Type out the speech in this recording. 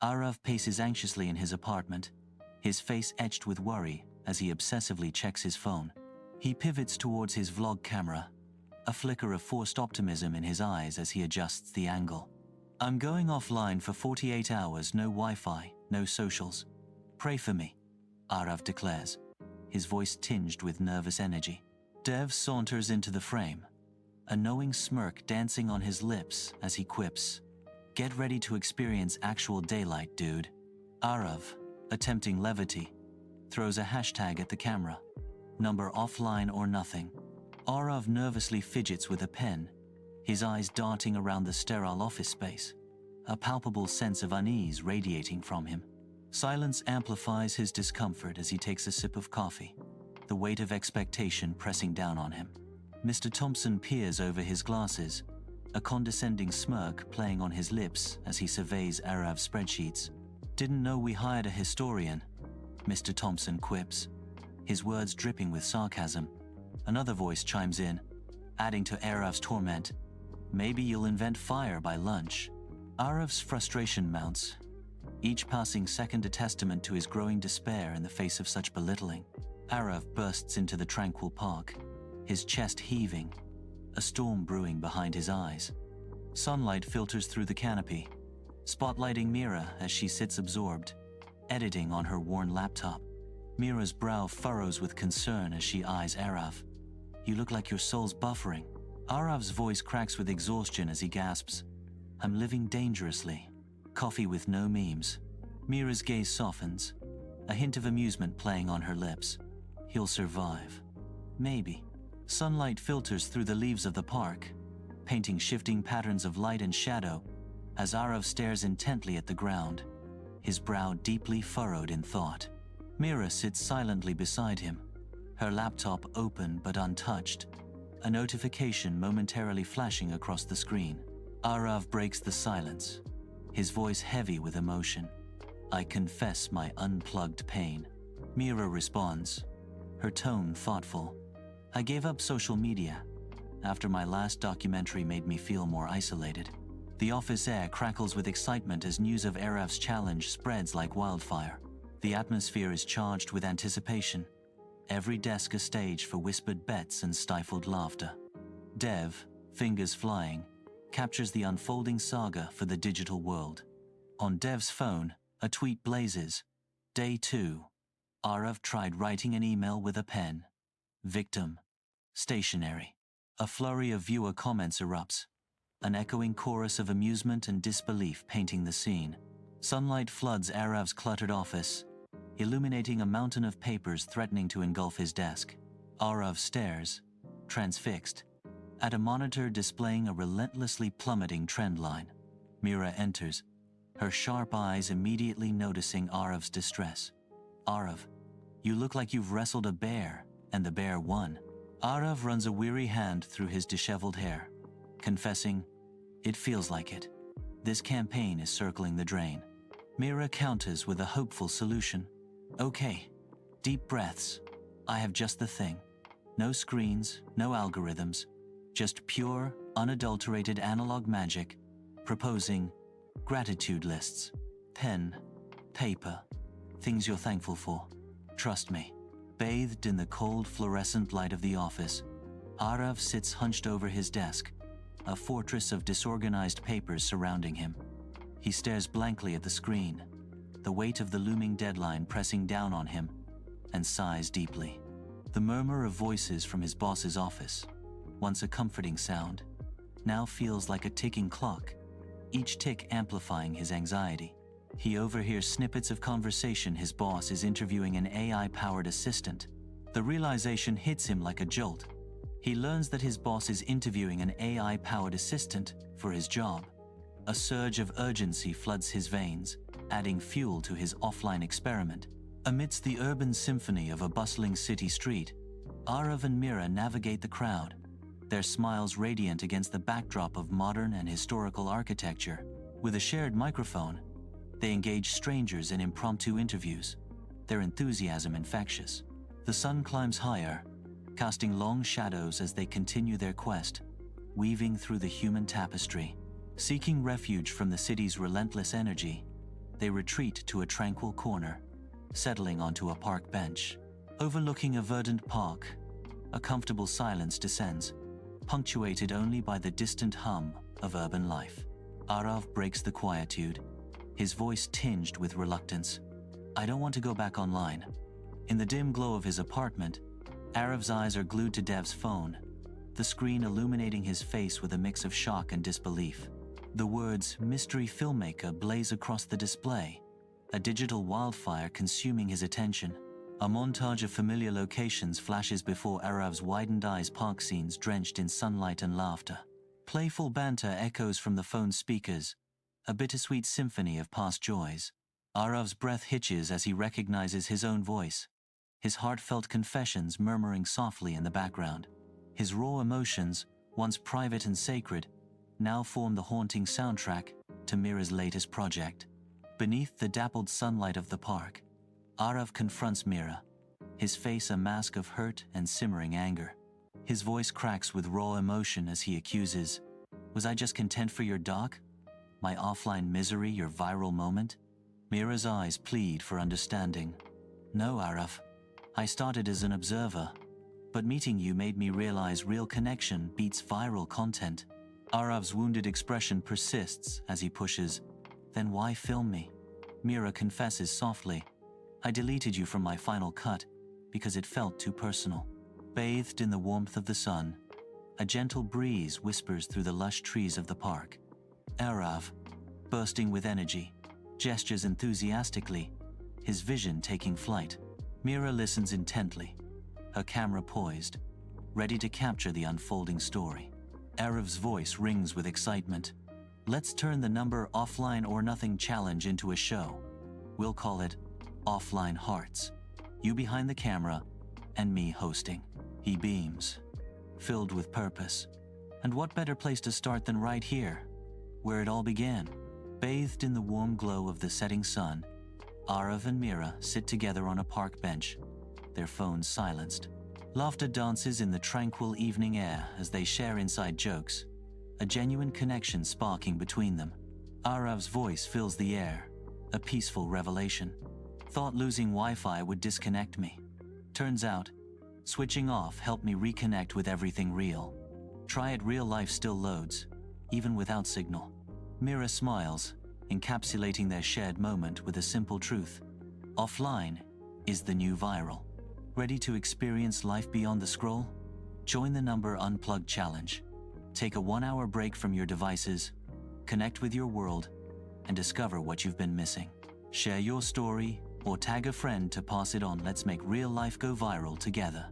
Aarav paces anxiously in his apartment, his face etched with worry as he obsessively checks his phone. He pivots towards his vlog camera, a flicker of forced optimism in his eyes as he adjusts the angle. I'm going offline for 48 hours, no Wi-Fi, no socials. Pray for me, Aarav declares, his voice tinged with nervous energy. Dev saunters into the frame, a knowing smirk dancing on his lips as he quips, "Get ready to experience actual daylight, dude." Aarav, attempting levity, throws a hashtag at the camera. Number offline or nothing. Aarav nervously fidgets with a pen, his eyes darting around the sterile office space, a palpable sense of unease radiating from him. Silence amplifies his discomfort as he takes a sip of coffee, the weight of expectation pressing down on him. Mr. Thompson peers over his glasses, a condescending smirk playing on his lips as he surveys Aarav's spreadsheets. "Didn't know we hired a historian," Mr. Thompson quips, his words dripping with sarcasm. Another voice chimes in, adding to Aarav's torment. "Maybe you'll invent fire by lunch." Aarav's frustration mounts, each passing second a testament to his growing despair in the face of such belittling. Aarav bursts into the tranquil park, his chest heaving, a storm brewing behind his eyes. Sunlight filters through the canopy, spotlighting Mira as she sits absorbed, editing on her worn laptop. Mira's brow furrows with concern as she eyes Aarav. "You look like your soul's buffering." Aarav's voice cracks with exhaustion as he gasps, "I'm living dangerously." Coffee with no memes. Mira's gaze softens, a hint of amusement playing on her lips. "He'll survive. Maybe." Sunlight filters through the leaves of the park, painting shifting patterns of light and shadow as Aarav stares intently at the ground, his brow deeply furrowed in thought. Mira sits silently beside him, her laptop open but untouched, a notification momentarily flashing across the screen. Aarav breaks the silence, his voice heavy with emotion. "I confess my unplugged pain." Mira responds, her tone thoughtful. "I gave up social media after my last documentary made me feel more isolated." The office air crackles with excitement as news of Aarav's challenge spreads like wildfire. The atmosphere is charged with anticipation, every desk a stage for whispered bets and stifled laughter. Dev, fingers flying, captures the unfolding saga for the digital world. On Dev's phone, a tweet blazes. Day 2. Aarav tried writing an email with a pen. Victim. Stationary. A flurry of viewer comments erupts, an echoing chorus of amusement and disbelief painting the scene. Sunlight floods Aarav's cluttered office, illuminating a mountain of papers threatening to engulf his desk. Aarav stares, transfixed, at a monitor displaying a relentlessly plummeting trend line. Mira enters, her sharp eyes immediately noticing Aarav's distress. "Aarav, you look like you've wrestled a bear, and the bear won." Aarav runs a weary hand through his disheveled hair, confessing, "It feels like it. This campaign is circling the drain." Mira counters with a hopeful solution. "Okay, deep breaths. I have just the thing. No screens, no algorithms, just pure, unadulterated analog magic, proposing gratitude lists. Pen, paper, things you're thankful for. Trust me." Bathed in the cold fluorescent light of the office, Aarav sits hunched over his desk, a fortress of disorganized papers surrounding him. He stares blankly at the screen, the weight of the looming deadline pressing down on him, and sighs deeply. The murmur of voices from his boss's office, once a comforting sound, now feels like a ticking clock, each tick amplifying his anxiety. He overhears snippets of conversation his boss is interviewing an AI-powered assistant. The realization hits him like a jolt. He learns that his boss is interviewing an AI-powered assistant for his job. A surge of urgency floods his veins, adding fuel to his offline experiment. Amidst the urban symphony of a bustling city street, Aarav and Mira navigate the crowd, their smiles radiant against the backdrop of modern and historical architecture. With a shared microphone, they engage strangers in impromptu interviews, their enthusiasm infectious. The sun climbs higher, casting long shadows as they continue their quest, weaving through the human tapestry. Seeking refuge from the city's relentless energy, They retreat to a tranquil corner, settling onto a park bench. Overlooking a verdant park, a comfortable silence descends, punctuated only by the distant hum of urban life. Aarav breaks the quietude, his voice tinged with reluctance. I don't want to go back online. In the dim glow of his apartment, Aarav's eyes are glued to Dev's phone, the screen illuminating his face with a mix of shock and disbelief. The words "mystery filmmaker" blaze across the display, a digital wildfire consuming his attention. A montage of familiar locations flashes before Aarav's widened eyes, park scenes drenched in sunlight and laughter. Playful banter echoes from the phone's speakers, a bittersweet symphony of past joys. Aarav's breath hitches as he recognizes his own voice, his heartfelt confessions murmuring softly in the background. His raw emotions, once private and sacred, now form the haunting soundtrack to Mira's latest project. Beneath the dappled sunlight of the park, Aarav confronts Mira, his face a mask of hurt and simmering anger. His voice cracks with raw emotion as he accuses, "Was I just content for your doc? My offline misery, your viral moment?" Mira's eyes plead for understanding. "No, Aarav. I started as an observer, but meeting you made me realize real connection beats viral content." Aarav's wounded expression persists as he pushes, "Then why film me?" Mira confesses softly, "I deleted you from my final cut because it felt too personal." Bathed in the warmth of the sun, a gentle breeze whispers through the lush trees of the park. Aarav, bursting with energy, gestures enthusiastically, his vision taking flight. Mira listens intently, her camera poised, ready to capture the unfolding story. Aarav's voice rings with excitement. "Let's turn the number offline or nothing challenge into a show. We'll call it Offline Hearts. You behind the camera, and me hosting." He beams, filled with purpose. And what better place to start than right here, where it all began? Bathed in the warm glow of the setting sun, Aarav and Mira sit together on a park bench, their phones silenced. Laughter dances in the tranquil evening air as they share inside jokes, a genuine connection sparking between them. Aarav's voice fills the air, a peaceful revelation. "Thought losing Wi-Fi would disconnect me. Turns out, switching off helped me reconnect with everything real. Try it, real life still loads, even without signal." Mira smiles, encapsulating their shared moment with a simple truth. Offline is the new viral. Ready to experience life beyond the scroll? Join the Number Unplugged challenge. Take a 1-hour break from your devices, connect with your world, and discover what you've been missing. Share your story or tag a friend to pass it on. Let's make real life go viral together.